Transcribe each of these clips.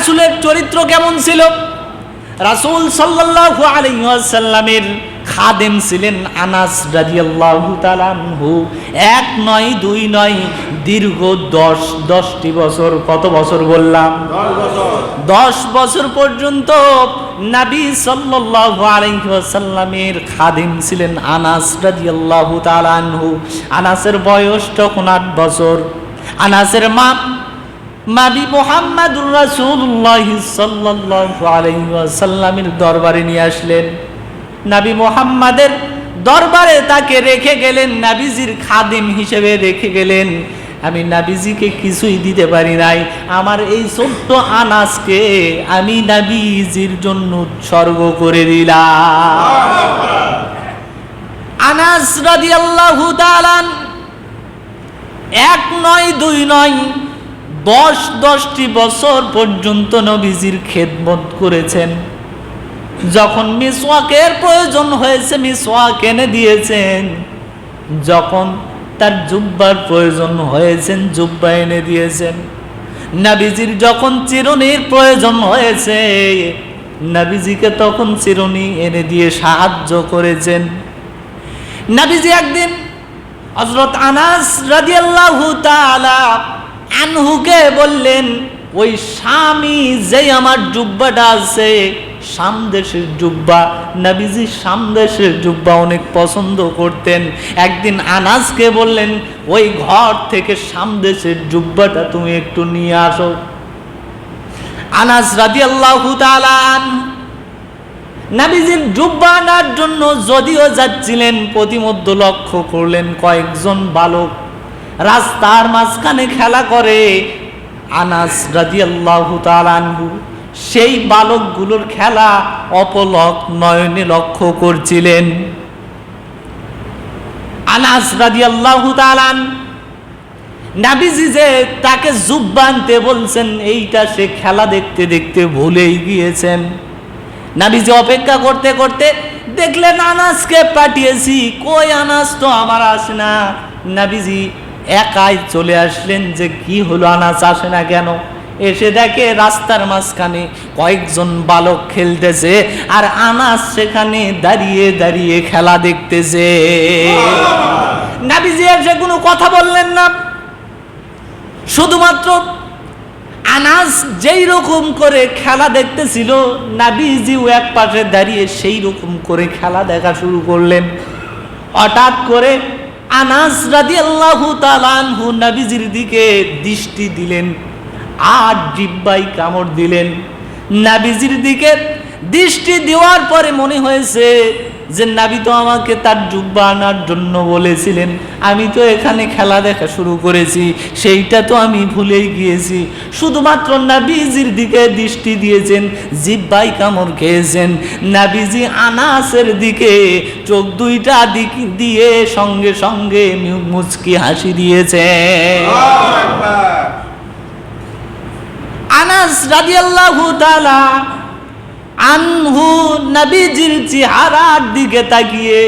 রাসূলের চরিত্র কেমন ছিল? রাসূল সাল্লাল্লাহু আলাইহি ওয়াসাল্লামের খাদেম ছিলেন আনাস রাদিয়াল্লাহু তাআলা আনহু। এক নয়, দুই নয়, দীর্ঘ 10টি বছর। কত বছর বললাম? 10 বছর পর্যন্ত নবী সাল্লাল্লাহু আলাইহি ওয়াসাল্লামের খাদেম ছিলেন আনাস রাদিয়াল্লাহু তাআলা আনহু। আনাসের বয়স তখন 8 বছর। আনাসের মা নবী মুহাম্মদুর রাসূলুল্লাহ সাল্লাল্লাহু আলাইহি ওয়াসাল্লামের দরবারে নিয়ে আসলেন। নবী মুহাম্মাদের দরবারে তাকে রেখে গেলেন, নবীজির খাদেম হিসেবে রেখে গেলেন। আমি নবীজিকে কিছুই দিতে পারি নাই, আমার এই ছোট্ট আনাসকে আমি নবীজির জন্য উৎসর্গ করে দিলাম। আনাস রাদিয়াল্লাহু তাআলা এক নয়, দুই নয়, 10টি বছর পর্যন্ত নবীজির খেদমত করেছেন। যখন মিসওয়াকের প্রয়োজন হয়েছে মিসওয়াক এনে দিয়েছেন, যখন তার জুব্বার প্রয়োজন হয়েছে জুব্বা এনে দিয়েছেন। নবীজির যখন চিরুনির প্রয়োজন হয়েছে নবীজিকে তখন চিরুনি এনে দিয়ে সাহায্য করেছেন। নবীজি একদিন হযরত আনাস রাদিয়াল্লাহু তাআলা আনহুকে বললেন, ওই স্বামী যেই আমার জুব্বাটা আছে শাম দেশের জুব্বা, নবীজি শাম দেশের জুব্বা অনেক পছন্দ করতেন। একদিন আনাসকে বললেন, ওই ঘর থেকে শাম দেশের জুব্বাটা তুমি একটু নিয়ে আসো। আনাস রাদিয়াল্লাহু তাআলা নবীজির জুব্বা আনার জন্য যদিও যাচ্ছিলেন, প্রতিমধ্যে লক্ষ্য করলেন কয়েকজন বালক রাস্তার মাঝখানে খেলা করে। আনাস রাদিয়াল্লাহু তাআলা আনহু সেই বালকগুলোর খেলা অপলক নয়নে লক্ষ্য করছিলেন। আনাস রাদিয়াল্লাহু তাআলা নবীজি যে তাকে জুব্বা আনতে বলছেন এইটা সে খেলা দেখতে দেখতে ভুলেই গিয়েছেন। নবীজি অপেক্ষা করতে করতে দেখলেন আনাসকে পাঠিয়েছি, কই আনাস তো আমার আসে না। নবীজি একাই চলে আসলেন, যে কি হলো আনাস আসে না কেন? এসে দেখে রাস্তার মাঝখানে কয়েকজন বালক খেলতেছে আর আনাস সেখানে দাঁড়িয়ে দাঁড়িয়ে খেলা দেখতেছে। নবীজি এসে কোনো কথা বললেন না, শুধুমাত্র আনাস যেই রকম করে খেলা দেখতেছিল নবীজিও এক পাশে দাঁড়িয়ে সেই রকম করে খেলা দেখা শুরু করলেন। হঠাৎ করে আনাস রাদিয়াল্লাহু তাআলা আনহু নবীজির দিকে দৃষ্টি দিলেন আর জিহ্বায় কামড় দিলেন। নবীজির দিকে দৃষ্টি দেওয়ার পরে মনে হয়েছে যে নবী তো আমাকে তার জুব্বা আনার জন্য বলেছিলেন, আমি তো এখানে খেলা দেখা শুরু করেছি, সেইটা তো আমি ভুলেই গিয়েছি। শুধুমাত্র নবীজির দিকে দৃষ্টি দিয়েছেন, জিহ্বায় কামড় খেয়েছেন। নবীজি আনাসের দিকে চোখ দুইটা দিক দিয়ে সঙ্গে সঙ্গে মুচকি হাসি দিয়েছে। আনাস রাদিয়াল্লাহু তাআলা আনহু নবীজির চেহারার দিকে তাকিয়ে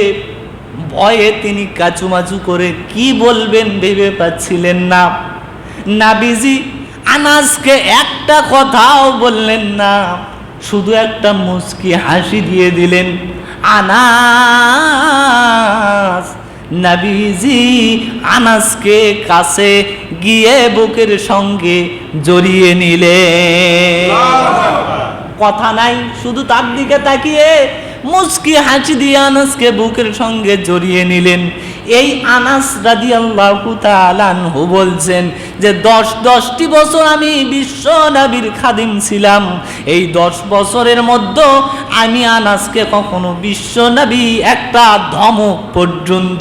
ভয়ে তিনি কাচুমাচু করে কি বলবেন ভেবে পাচ্ছিলেন না। নবীজি আনাসকে একটা কথাও বললেন না, শুধু একটা মুচকি হাসি দিয়ে দিলেন। আনাস, নবীজি আনাসকে কাছে গিয়ে বুকের সঙ্গে জড়িয়ে নিলেন। কথা নাই, শুধু তার দিকে তাকিয়ে মুচকি হাসি দিয়ে আনাসকে বুকের সঙ্গে জড়িয়ে নিলেন। এই আনাস রাদিয়াল্লাহু তাআলা আনহু বলছেন যে 10টি বছর আমি বিশ্ব নবীর খাদিম ছিলাম। এই 10 বছরের মধ্যে আমি আনাসকে কখনো বিশ্ব নবী একটা ধমক পর্যন্ত